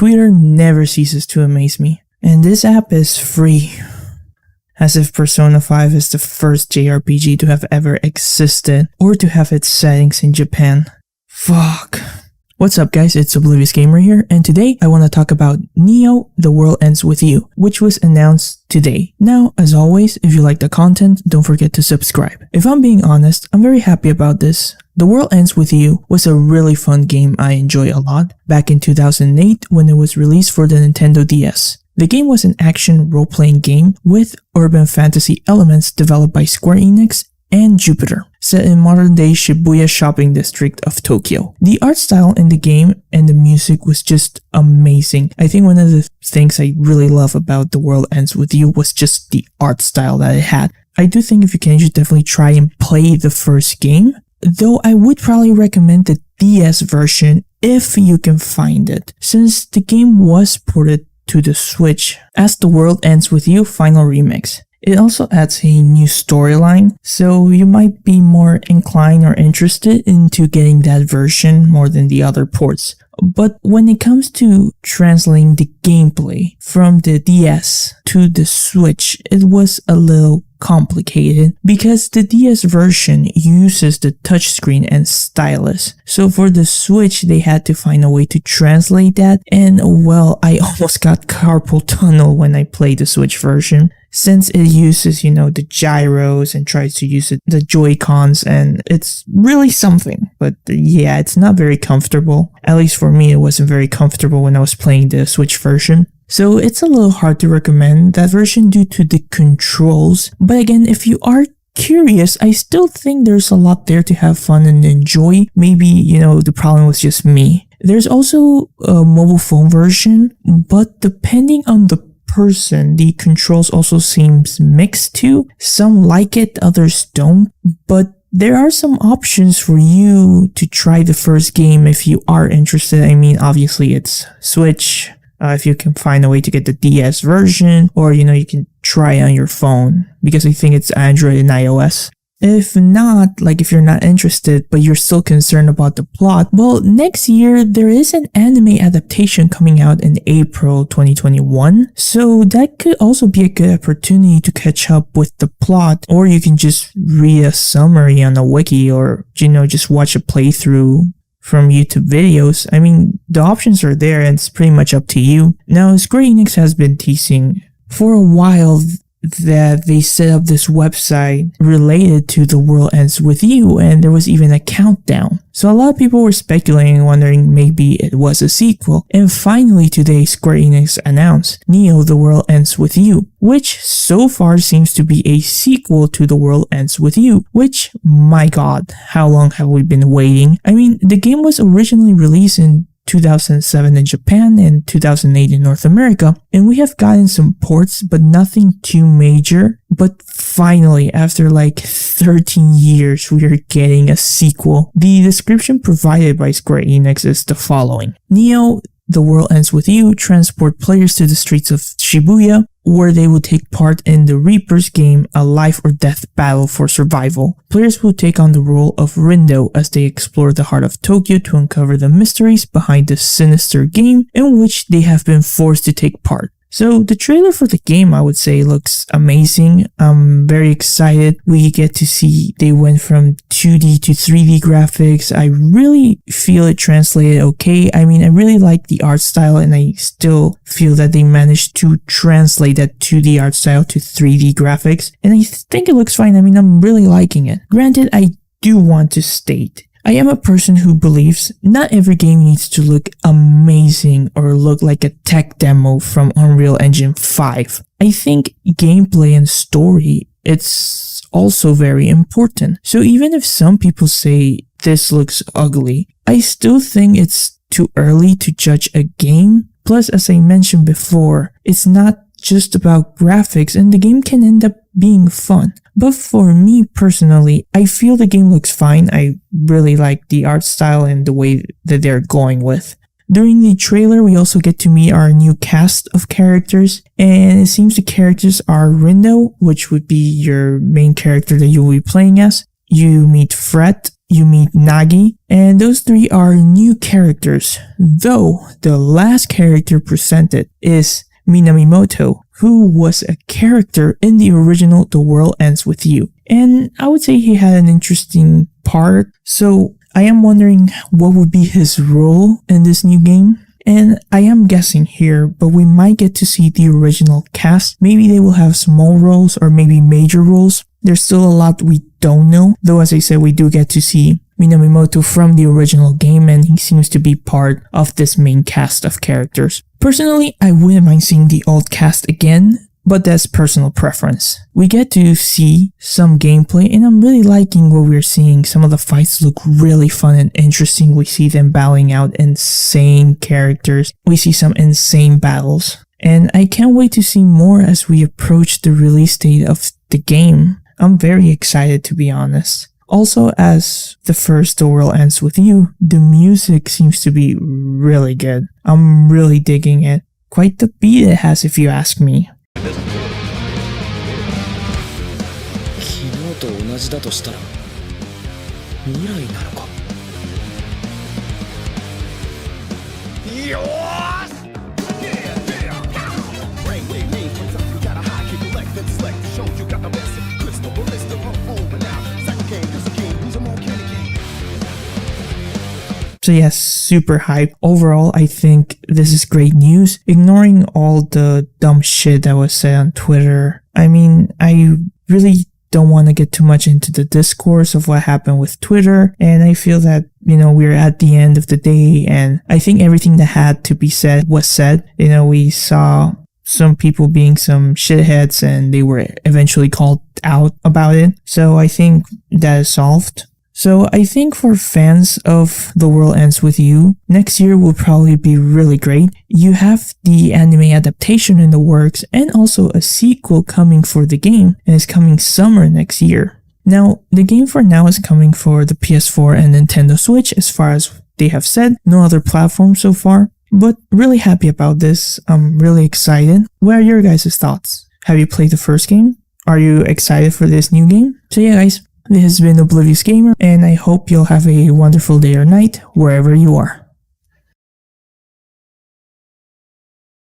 Twitter never ceases to amaze me. And this app is free. As if Persona 5 is the first JRPG to have ever existed or to have its settings in Japan. Fuck. What's up guys, it's Oblivious Gamer here, and today I want to talk about Neo: The World Ends With You, which was announced today. Now, as always, if you like the content, don't forget to subscribe. If I'm being honest, I'm very happy about this. The World Ends With You was a really fun game I enjoy a lot back in 2008 when it was released for the Nintendo DS. The game was an action role-playing game with urban fantasy elements developed by Square Enix and Jupiter, set in modern-day Shibuya shopping district of Tokyo. The art style in the game and the music was just amazing. I think one of the things I really love about The World Ends With You was just the art style that it had. I do think if you can, you should definitely try and play the first game, though I would probably recommend the DS version if you can find it, since the game was ported to the Switch as The World Ends With You Final Remix. It also adds a new storyline, so you might be more inclined or interested into getting that version more than the other ports. But when it comes to translating the gameplay from the DS to the Switch, it was a little complicated because the DS version uses the touchscreen and stylus. So for the Switch, they had to find a way to translate that, and well, I almost got carpal tunnel when I played the Switch version, since it uses, the gyros and tries to use the Joy-Cons, and it's really something. But yeah, it's not very comfortable. At least for me, it wasn't very comfortable when I was playing the Switch version. So it's a little hard to recommend that version due to the controls. But again, if you are curious, I still think there's a lot there to have fun and enjoy. Maybe, the problem was just me. There's also a mobile phone version, but depending on the person, the controls also seems mixed too. Some like it, others don't, but there are some options for you to try the first game if you are interested. I mean, obviously it's Switch. If you can find a way to get the DS version, or you can try on your phone, because I think it's Android and iOS. If not, if you're not interested but you're still concerned about the plot, well, next year there is an anime adaptation coming out in April 2021, so that could also be a good opportunity to catch up with the plot, or you can just read a summary on a wiki, or just watch a playthrough from YouTube videos. I mean, the options are there and it's pretty much up to you. Now, Square Enix has been teasing for a while that they set up this website related to The World Ends With You, and there was even a countdown. So a lot of people were speculating and wondering maybe it was a sequel, and finally today Square Enix announced Neo: The World Ends With You, which so far seems to be a sequel to The World Ends With You, which, my god, how long have we been waiting? I mean, the game was originally released in 2007 in Japan and 2008 in North America, and we have gotten some ports but nothing too major. But finally, after 13 years, we are getting a sequel. The description provided by Square Enix is the following: Neo: The World Ends With You transport players to the streets of Shibuya, where they will take part in the Reaper's game, a life or death battle for survival. Players will take on the role of Rindo as they explore the heart of Tokyo to uncover the mysteries behind this sinister game in which they have been forced to take part. So the trailer for the game, I would say, looks amazing. I'm very excited. We get to see they went from 2D to 3D graphics. I really feel it translated okay. I mean, I really like the art style, and I still feel that they managed to translate that 2D art style to 3D graphics. And I think it looks fine. I mean, I'm really liking it. Granted, I do want to state, I am a person who believes not every game needs to look amazing or look like a tech demo from Unreal Engine 5. I think gameplay and story, it's also very important. So even if some people say this looks ugly, I still think it's too early to judge a game. Plus, as I mentioned before, it's not just about graphics, and the game can end up being fun. But for me personally, I feel the game looks fine. I really like the art style and the way that they're going with. During the trailer, we also get to meet our new cast of characters, and it seems the characters are Rindo, which would be your main character that you will be playing as. You meet Fred, you meet Nagi, and those three are new characters, though the last character presented is Minamimoto, who was a character in the original The World Ends With You. And I would say he had an interesting part, so I am wondering what would be his role in this new game. And I am guessing here, but we might get to see the original cast. Maybe they will have small roles or maybe major roles. There's still a lot we don't know, though as I said, we do get to see Minamimoto from the original game, and he seems to be part of this main cast of characters. Personally, I wouldn't mind seeing the old cast again, but that's personal preference. We get to see some gameplay, and I'm really liking what we're seeing. Some of the fights look really fun and interesting. We see them battling out insane characters. We see some insane battles. And I can't wait to see more as we approach the release date of the game. I'm very excited, to be honest. Also, as the first The World Ends With You, the music seems to be really good. I'm really digging it. Quite the beat it has, if you ask me. 昨日と同じだとしたら未来なのか。よーし。So yes, super hype. Overall, I think this is great news. Ignoring all the dumb shit that was said on Twitter. I mean, I really don't want to get too much into the discourse of what happened with Twitter. And I feel that, we're at the end of the day, and I think everything that had to be said was said. We saw some people being some shitheads and they were eventually called out about it. So I think that is solved. So I think for fans of The World Ends With You, next year will probably be really great. You have the anime adaptation in the works and also a sequel coming for the game, and it's coming summer next year. Now, the game for now is coming for the PS4 and Nintendo Switch as far as they have said, no other platform so far, but really happy about this. I'm really excited. What are your guys' thoughts? Have you played the first game? Are you excited for this new game? So yeah guys, this has been Oblivious Gamer, and I hope you'll have a wonderful day or night wherever you are.